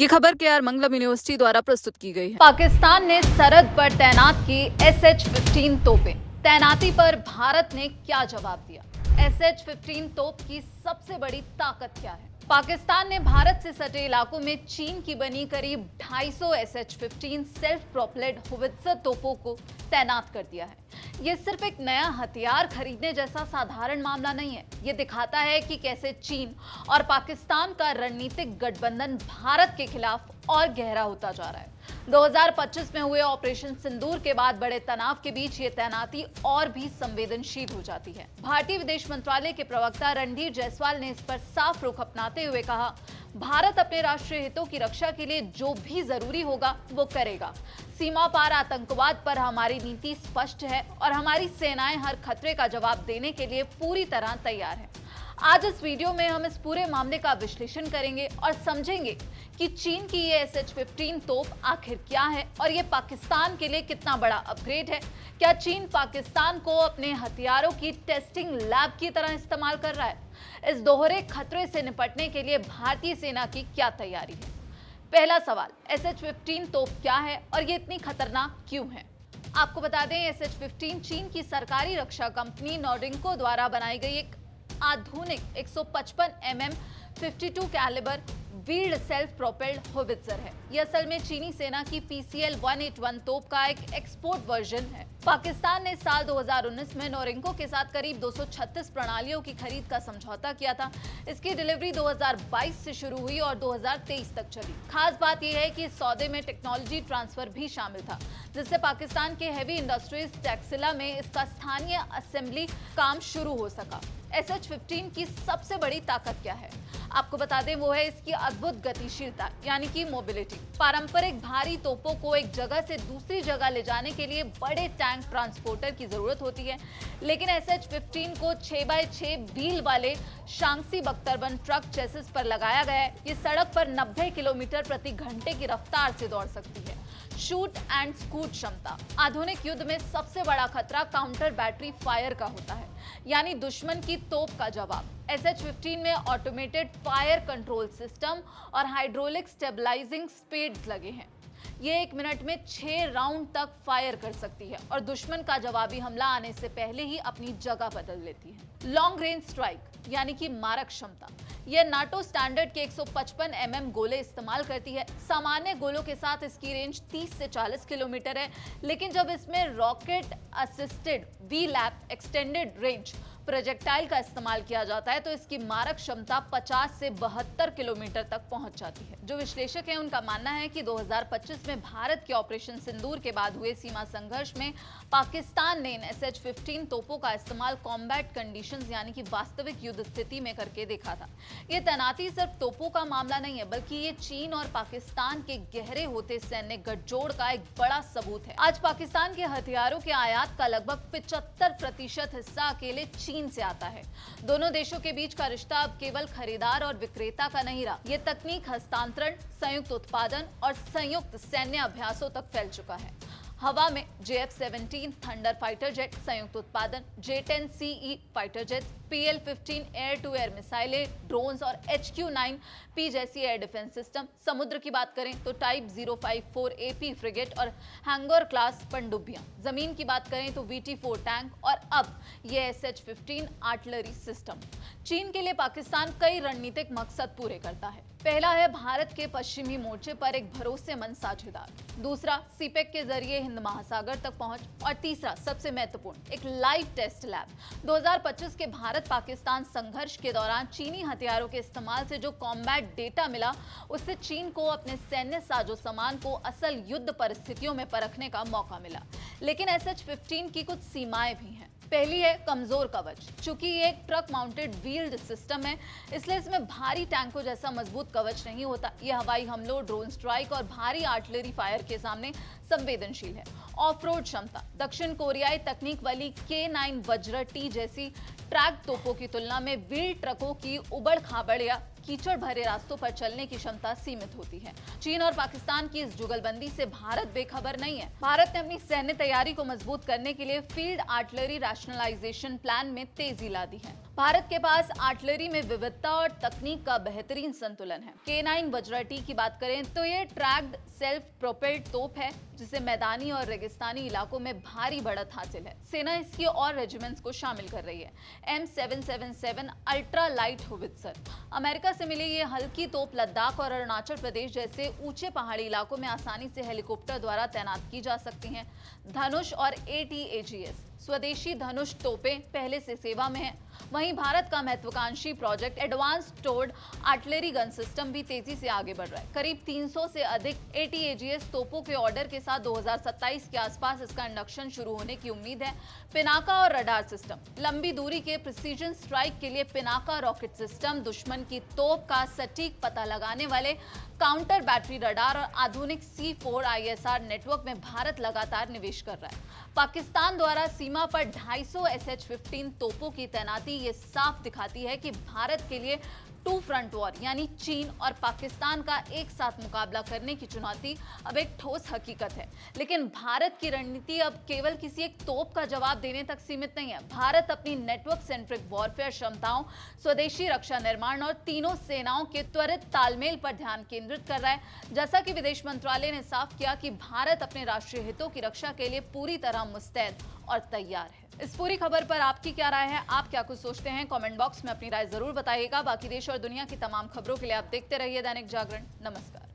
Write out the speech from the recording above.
ये खबर केआर मंगलम यूनिवर्सिटी द्वारा प्रस्तुत की गई है। पाकिस्तान ने सरहद पर तैनात की SH-15 तोपें। तैनाती पर भारत ने क्या जवाब दिया? SH-15 तोप की सबसे बड़ी ताकत क्या है? पाकिस्तान ने भारत से सटे इलाकों में चीन की बनी करीब 250 SH-15 सेल्फ प्रोपेल्ड होवित्जर तोपों को तैनात कर दिया है। ये सिर्फ एक नया हथियार खरीदने जैसा साधारण मामला नहीं है। ये दिखाता है कि कैसे चीन और पाकिस्तान का रणनीतिक गठबंधन भारत के खिलाफ और गहरा होता जा रहा है। 2025 में हुए ऑपरेशन सिंदूर के बाद बड़े तनाव के बीच ये तैनाती और भी संवेदनशील हो जाती है। भारतीय विदेश मंत्रालय के प्रवक्ता रणधीर जायसवाल ने इस पर साफ रुख अपनाते हुए कहा, भारत अपने राष्ट्रीय हितों की रक्षा के लिए जो भी जरूरी होगा वो करेगा। सीमा पार आतंकवाद पर हमारी नीति स्पष्ट है और हमारी सेनाएं हर खतरे का जवाब देने के लिए पूरी तरह तैयार हैं। आज इस वीडियो में हम इस पूरे मामले का विश्लेषण करेंगे और समझेंगे कि चीन की ये SH-15 तोप आखिर क्या है और ये पाकिस्तान के लिए कितना बड़ा अपग्रेड है। क्या चीन पाकिस्तान को अपने हथियारों की टेस्टिंग लैब की तरह इस्तेमाल कर रहा है? इस दोहरे खतरे से निपटने के लिए भारतीय सेना की क्या तैयारी है? पहला सवाल, SH-15 तोप क्या है और ये इतनी खतरनाक क्यों है? आपको बता दें, SH-15 चीन की सरकारी रक्षा कंपनी नोर्डिंको द्वारा बनाई गई एक आधुनिक 155 mm 52 calibre wheeled self propelled howitzer है। यह असल में चीनी सेना की PCL-181 तोप का एक एक्सपोर्ट वर्जन है। पाकिस्तान ने साल 2019 में नोरिंको के साथ करीब 236 प्रणालियों की खरीद का समझौता किया था। इसकी डिलीवरी 2022 से शुरू हुई और 2023 तक चली। खास बात यह है कि इस सौदे में टेक्नोलॉजी ट्रांसफर भी शामिल था, जिससे पाकिस्तान के हेवी इंडस्ट्रीज टैक्सिला में इसका स्थानीय असेंबली काम शुरू हो सका। SH-15 की सबसे बड़ी ताकत क्या है? आपको बता दें, वो है इसकी अद्भुत गतिशीलता यानी कि मोबिलिटी। पारंपरिक भारी तोपों को एक जगह से दूसरी जगह ले जाने के लिए बड़े टैंक ट्रांसपोर्टर की जरूरत होती है, लेकिन SH-15 को 6x6 व्हील वाले शांक्सी बख्तरबंद ट्रक चेसिस पर लगाया गया है। ये सड़क पर 90 किलोमीटर प्रति घंटे की रफ्तार से दौड़ सकती है। शूट एंड स्कूट क्षमता। आधुनिक युद्ध में सबसे बड़ा खतरा काउंटर बैटरी फायर का होता है, यानी दुश्मन की तोप का जवाब। SH-15 में ऑटोमेटेड फायर कंट्रोल सिस्टम और हाइड्रोलिक स्टेबलाइजिंग स्पीड्स लगे हैं। ये 1 मिनट में 6 राउंड तक फायर कर सकती है और दुश्मन का जवाबी हमला आने से पहले ही अपनी जगह बदल लेती है। लॉन्ग रेंज स्ट्राइक यानी कि मारक क्षमता। यह नाटो स्टैंडर्ड के 155 mm गोले इस्तेमाल करती है। सामान्य गोलों के साथ इसकी रेंज 30 से 40 किलोमीटर है, लेकिन जब इसमें rocket assisted VLAP extended range projectile का इस्तेमाल किया जाता है तो इसकी मारक क्षमता 50 से 72 किलोमीटर तक पहुंच जाती है। जो विश्लेषक हैं उनका मानना है कि 2025 में भारत के ऑपरेशन सिंदूर के बाद हुए सीमा संघर्ष में पाकिस्तान ने इन SH-15 तोपों का इस्तेमाल कॉम्बैट कंडीशंस यानी कि वास्तविक युद्ध स्थिति में करके देखा था। ये तैनाती सिर्फ तोपों का मामला नहीं है, बल्कि ये चीन और पाकिस्तान के गहरे होते सैन्य गठजोड़ का एक बड़ा सबूत है। आज पाकिस्तान के हथियारों के आयात का लगभग 75% हिस्सा अकेले चीन से आता है। दोनों देशों के बीच का रिश्ता अब केवल खरीदार और विक्रेता का नहीं रहा। ये तकनीक हस्तांतरण, संयुक्त उत्पादन और संयुक्त सैन्य अभ्यासों तक फैल चुका है। हवा में JF-17 थंडर फाइटर जेट संयुक्त उत्पादन, J-10CE fighter jet, PL-15 air to air मिसाइलें, ड्रोन्स और HQ-9P जैसी एयर डिफेंस सिस्टम। समुद्र की बात करें तो टाइप 054 AP फ्रिगेट और हैंगर क्लास पनडुब्बियां। जमीन की बात करें तो VT-4 टैंक और अब ये SH-15 आर्टिलरी सिस्टम। चीन के लिए पाकिस्तान कई रणनीतिक मकसद पूरे करता है। पहला है भारत के पश्चिमी मोर्चे पर एक भरोसेमंद साझेदार, दूसरा सीपेक के जरिए हिंद महासागर तक पहुंच और तीसरा सबसे महत्वपूर्ण एक लाइव टेस्ट लैब। 2025 के भारत पाकिस्तान संघर्ष के दौरान चीनी हथियारों के इस्तेमाल से जो कॉम्बैट डेटा मिला, उससे चीन को अपने सैन्य साजो सामान को असल युद्ध परिस्थितियों में परखने का मौका मिला। लेकिन SH-15 की कुछ सीमाएं भी हैं। पहली है कमजोर कवच। चूंकि ये एक ट्रक माउंटेड व्हील्ड सिस्टम है, इसलिए इसमें भारी टैंकों जैसा मजबूत कवच नहीं होता। यह हवाई हमलों, ड्रोन स्ट्राइक और भारी आर्टिलरी फायर के सामने संवेदनशील है। ऑफ रोड क्षमता। दक्षिण कोरियाई तकनीक वाली K9 वज्र T जैसी ट्रैक तोपों की तुलना में व्हील ट्रकों की उबड़ खाबड़ या कीचड़ भरे रास्तों पर चलने की क्षमता सीमित होती है। चीन और पाकिस्तान की इस जुगलबंदी से भारत बेखबर नहीं है। भारत ने अपनी सैन्य तैयारी को मजबूत करने के लिए फील्ड आर्टिलरी रैशनलाइजेशन प्लान में तेजी ला दी है। भारत के पास आर्टिलरी में विविधता और तकनीक का बेहतरीन संतुलन है। K9 वज्रा-T की बात करें तो ये ट्रैक्ड सेल्फ प्रोपेल्ड तोप है जिसे मैदानी और रेगिस्तानी इलाकों में भारी बढ़त हासिल है। सेना इसकी और रेजिमेंट्स को शामिल कर रही है। M777 ultra light howitzer America से मिली ये हल्की तोप लद्दाख और अरुणाचल प्रदेश जैसे ऊंचे पहाड़ी इलाकों में आसानी से हेलीकॉप्टर द्वारा तैनात की जा सकती हैं। धनुष और AT-AGS स्वदेशी धनुष तोपें पहले से सेवा में हैं। वहीं भारत का महत्वाकांक्षी प्रोजेक्ट एडवांस टोर्ड आर्टिलरी गन सिस्टम भी तेजी से आगे बढ़ रहा है। करीब 300 से अधिक AT-AGS तोपों के ऑर्डर के साथ 2027 के आसपास इसका इंडक्शन शुरू होने की उम्मीद है। पिनाका और रडार सिस्टम लंबी दूरी के प्रिसीजन स्ट्राइक के लिए पिनाका रॉकेट सिस्टम दुश्मन की तोप का सटीक पता लगाने वाले काउंटर बैटरी रडार और आधुनिक C4 ISR नेटवर्क में भारत लगातार निवेश कर रहा है। पाकिस्तान द्वारा सीमा पर 250 SH-15 तोपों की तैनाती ये साफ दिखाती है कि भारत के लिए टू फ्रंट वॉर यानी चीन और पाकिस्तान का एक साथ मुकाबला करने की चुनौती अब एक ठोस हकीकत है। लेकिन भारत की रणनीति अब केवल किसी एक तोप का जवाब देने तक सीमित नहीं है। भारत अपनी नेटवर्क सेंट्रिक वॉरफेयर क्षमताओं, स्वदेशी रक्षा निर्माण और तीनों सेनाओं के त्वरित तालमेल पर ध्यान केंद्रित कर रहा है। जैसा कि विदेश मंत्रालय ने साफ किया कि भारत अपने राष्ट्रीय हितों की रक्षा के लिए पूरी तरह मुस्तैद और तैयार है। इस पूरी खबर पर आपकी क्या राय है? आप क्या कुछ सोचते हैं? कमेंट बॉक्स में अपनी राय जरूर बताइएगा। बाकी देश और दुनिया की तमाम खबरों के लिए आप देखते रहिए दैनिक जागरण। नमस्कार।